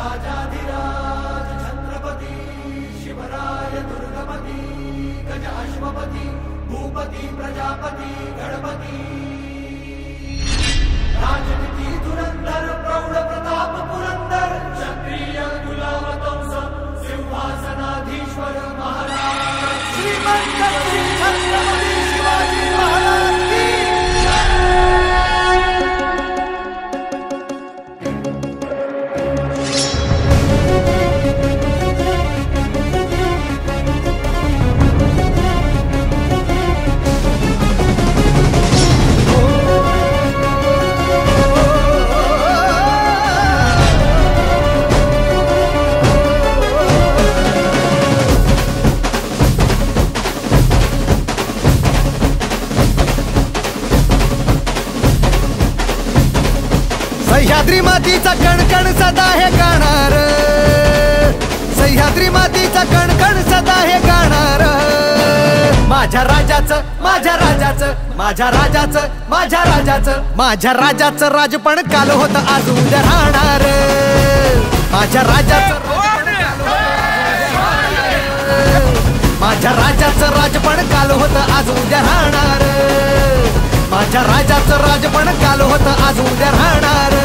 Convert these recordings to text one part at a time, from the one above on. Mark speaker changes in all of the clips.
Speaker 1: राजाधिराज छत्रपती शिवराय दुर्गपती गज अश्वपती भूपती प्रजापती गणपती राजनीती धुरंधर प्रौढ प्रताप पुरंदर क्षत्रिय कुलावतंस सिंहासनाधीश्वर महाराज श्रीमंत श्री छत्रपती शिवाजी महाराज की
Speaker 2: सह्याद्री मातीचा कणकण सदा हे गाणार, सह्याद्री मातीचा कणकण सदा हे गाणार. माझ्या राजाचं माझ्या राजाचं माझ्या राजाचं माझ्या राजाचं माझ्या राजाचं राजपण काल होत आज उद्या राहणार. माझ्या राजाचं माझ्या राजाचं राजपण काल होत आज उद्या राहणार. माझ्या राजाचं राजपण काल होत आज उद्या राहणार.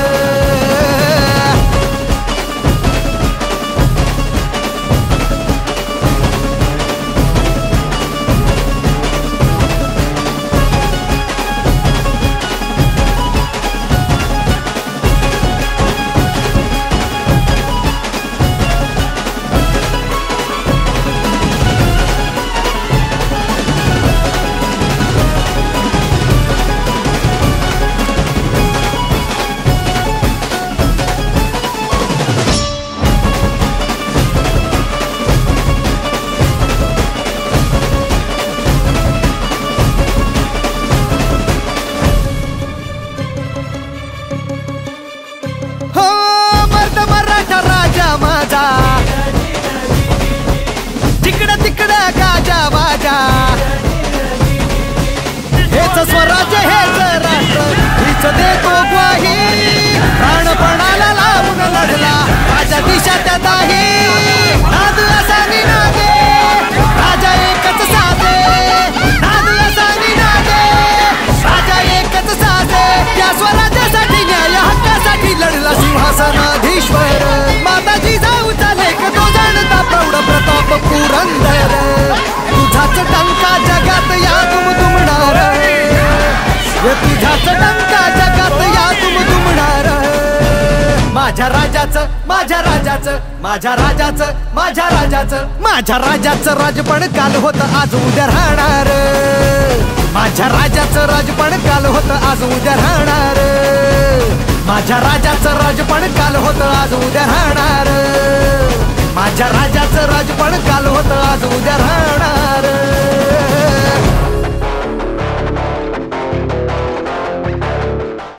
Speaker 2: तिकडं तिकडं गाजा वाजा हेच स्वराज्य हेच राष्ट्र हीच देतो ग्वाही. प्राणपणाला लावून लढला राजा दिशा त्यात आहे. नाद असा निनादे राजा एकच साधे. नाद असा निनादे राजा एकच साधे. त्या स्वराज्यासाठी न्याय हक्कासाठी लढला सिंहासनाधीश्वर. माताजी जाऊचा लेख तो जाणता प्रौढ प्रताप पुरंदर. तुझाच टंका जगात या दुमदुमणार. तुझाच टंका जगात या दुमदुमणार. माझ्या राजाचं माझ्या राजाचं माझ्या राजाचं माझ्या राजाचं माझ्या राजाचं राजपण काल होत आज उद्या राहणार. माझ्या राजाचं राजपण काल होत आज उद्या राहणार. माझ्या राजाचं राजपण काल होत आज उद्या राहणार. माझ्या राजाचं राजपण काल होत आज उद्या राहणार.